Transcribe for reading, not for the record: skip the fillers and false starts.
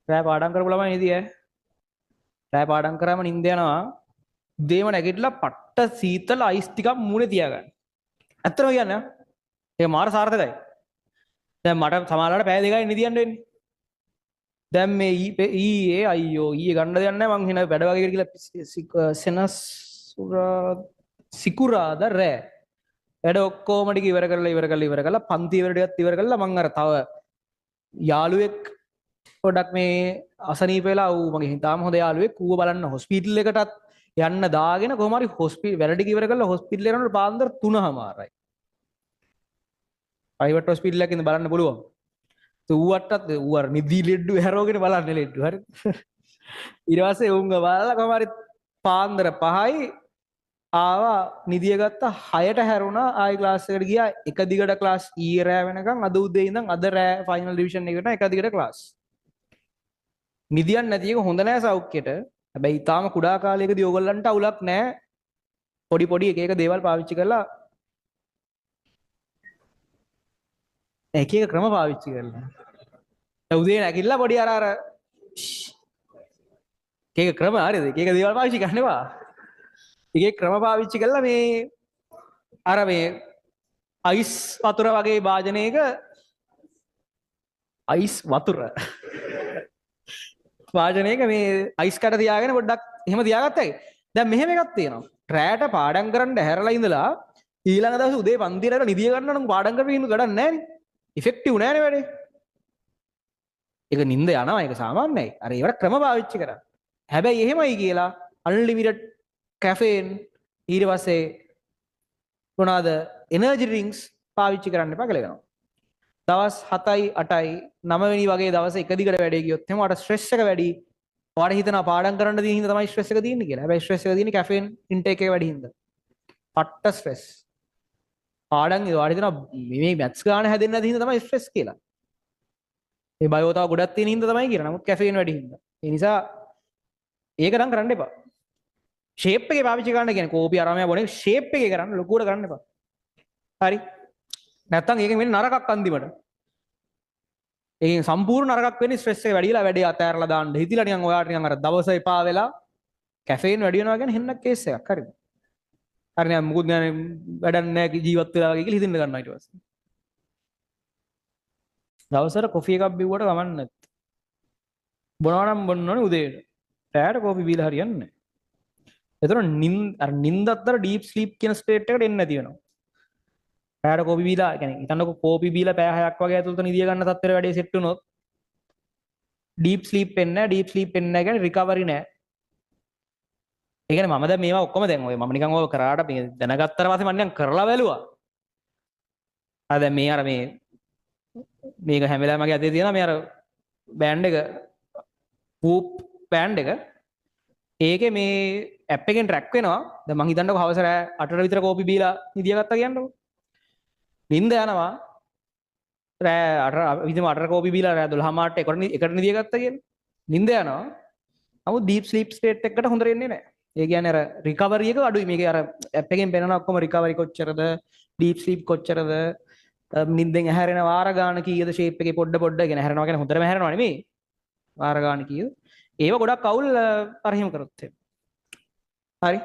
රෑ පාඩම් කරපු ළමයි නේද ඈ? රෑ පාඩම් කරාම නිින්ද යනවා. උදේම නැගිටලා පට්ට සීතල අයිස් ටිකක් මූණේ තියාගන්න. ඇත්තම කියන්නේ. ඒක මාර සාර්ථකයි. දැන් මට සමහරවිට පැය දෙකයි නිදියන්න වෙන්නේ. දැන් මේ ඊයේ අයියෝ ඊයේ ගන්න දෙයක් නැහැ මං එන වැඩ වගේ කියලා සිකුරාද රෑ වැඩ ඔක්කොම ටික ඉවර කරලා පන්ති ඉවරටියත් ඉවර කරලා මං අර තව යාළුවෙක් පොඩක් මේ අසනීප වෙලා ඌ මගේ හිතාම හොඳ යාළුවෙක් ඌව බලන්න හොස්පිටල් එකටත් යන්න දාගෙන කොහොම හරි වැඩ ටික ඉවර කරලා හොස්පිටල් එකට යනකොට පාන්දර 3:00යි. ප්‍රයිවට් හොස්පිටල් එකකින් බලන්න පුළුවන්. ඌවටත් ඌ අර නිදි ලෙඩ්ඩු හැරෝගෙන බලන්න ලෙඩ්ඩු හරි. ඊට පස්සේ උංග බලලා කොහොම හරි පාන්දර 5යි ආවා නිදිය ගත්ත 6ට හැරුණා ආයි ක්ලාස් එකට ගියා එක දිගට ක්ලාස් ඊයේ රෑ වෙනකන් අද උදේ ඉඳන් අද රෑ ෆයිනල් ඩිවිෂන් එකට එක දිගට ක්ලාස්. නිදියක් නැති එක හොඳ නෑ සෞඛ්‍යයට. හැබැයි ඊටාම කුඩා කාලයකදී ඕගොල්ලන්ට අවුලක් නෑ. පොඩි පොඩි එක එක දේවල් පාවිච්චි කරලා එක එක ක්‍රම පාවිච්චි කරලා. උදේ නැගිටලා පොඩි අර එක එක ක්‍රම හරියද? එක එක දේවල් පාවිච්චි කරනවා. එක එක ක්‍රම පාවිච්චි කරලා මේ අර මේ අයිස් වතුර වගේ භාජනයක අයිස් වතුර වාජනයක මේ අයිස් කට තියාගෙන පොඩ්ඩක් එහෙම තියාගත්තයි. දැන් මෙහෙම එකක් තියෙනවා. රැයට පාඩම් කරන්න හැරලා ඉඳලා ඊළඟ දවසේ උදේ පන්තියට ඇවිල්ලා නිදිය ගන්න නම් පාඩම් කරපු හින්දු ගඩක් නැහැ නේ. ඉෆෙක්ටිව් නැහැ නේ වැඩේ. ඒක නිින්ද යනවා ඒක සාමාන්‍යයි. අර ඒවට ක්‍රම පාවිච්චි කරා. හැබැයි එහෙමයි කියලා අන්ලිමිටඩ් කැෆේන් ඊට පස්සේ මොනවාද එනර්ජි ඩ්‍රින්ක්ස් පාවිච්චි කරන්න එපා කියලා කියනවා. දවස් 7යි 8යි 9 වෙනි වගේ දවසේ එක දිගට වැඩේ ගියොත් එහෙනම් ඔයාලට ස්ට්‍රෙස් එක වැඩි. ඔයාලට හිතනවා පාඩම් කරන්න දින හින්දා තමයි ස්ට්‍රෙස් එක තියෙන්නේ කියලා. හැබැයි ස්ට්‍රෙස් එක තියෙන්නේ කැෆේන් ඉන්ටේක් එක වැඩි හින්දා. පට්ට ස්ට්‍රෙස්. පාඩම් ඔයාලට හිතනවා මේ මැත්ස් ගාන හැදෙන්නේ නැති හින්දා තමයි ස්ට්‍රෙස් කියලා. මේ බයෝ තව ගොඩක් තියෙන හින්දා තමයි කියලා. නමුත් කැෆේන් වැඩි හින්දා. ඒ නිසා ඒක නම් කරන්න එපා. ෂේප් එකේ පාවිච්චි කරන්න කියන්නේ කෝපි අරමයා බොනේ ෂේප් එකේ කරන්න ලොකුවට කරන්න එපා. හරි. නැත්තම් ඒකෙන් වෙන්නේ නරකක් අන්තිමට. ඒකෙන් සම්පූර්ණ නරකක් වෙන්නේ ස්ට්‍රෙස් එක වැඩි වෙලා වැඩේ අතෑරලා දාන්න. හිතිලා නිකන් ඔයාලට නිකන් අර දවස එපා වෙලා කැෆේන් වැඩි වෙනවා කියන්නේ හෙන්නක් කේස් එකක්. හරිද? හරි නෑ මුකුත් නෑ වැඩක් නෑ ජීවත් වෙලා වගේ කියලා හිතෙන්න ගන්නවා ඊට පස්සේ. දවසට කොෆි එකක් බිව්වට කමක් නැත්. බොනවා නම් බොන්න ඕනේ උදේට. රැයට කෝපි බීලා හරියන්නේ නෑ. එතන නින්දත් අතර ඩීප් ස්ලීප් කියන ස්ටේට් එකට එන්නේ නැති වෙනවා. රැයට කෝපි බීලා කියන්නේ හිතන්නකො කෝපි බීලා පැය 6ක් වගේ ඇතුළත නිදිය ගන්න තත්ත්වෙට වැඩේ සෙට් වුණොත් ඩීප් ස්ලීප් වෙන්නේ නැහැ. ඩීප් ස්ලීප් වෙන්නේ නැහැ කියන්නේ රිකවරි නැහැ. ඒ කියන්නේ මම දැන් මේවා ඔක්කොම දැන් ඔය මම නිකන් ඔය කරාට මේ දැනගත්තට පස්සේ මම නිකන් කරලා බැලුවා. ආ දැන් මේ අර මේක හැම වෙලාවෙම මගේ අතේ තියෙනවා මේ අර බෑන්ඩ් එක වූප් බෑන්ඩ් එක. ඒකේ මේ ඇප් එකෙන් ට්‍රැක් වෙනවා. දැන් මං හිතන්නකො හවස රෑ 8ට විතර කෝපි බීලා නිදිය ගත්තා කියන්නකො. නිින්ද යනවා. රෑ 8ට කෝපි බීලා රෑ 12 මාට එකට නිදිය ගත්තා කියන්නේ. නිින්ද යනවා. නමුත් ඩීප් ස්ලීප් ස්ටේට් එකකට හොඳට එන්නේ නැහැ. ඒ කියන්නේ අර රිකවරි එක අඩුයි. මේකේ අර ඇප් එකෙන් පෙන්නන ඔක්කොම රිකවරි කොච්චරද, ඩීප් ස්ලීප් කොච්චරද, නිින්දෙන් ඇහැරෙන වාර ගාන කීයද, ෂේප් එකේ පොඩ කියන හැරෙනවා කියන්නේ හොඳටම හැරෙනවා නෙමෙයි. වාර ගාන කීයද? ඒව ගොඩක් අවුල් අර එහෙම කරොත්. හරි.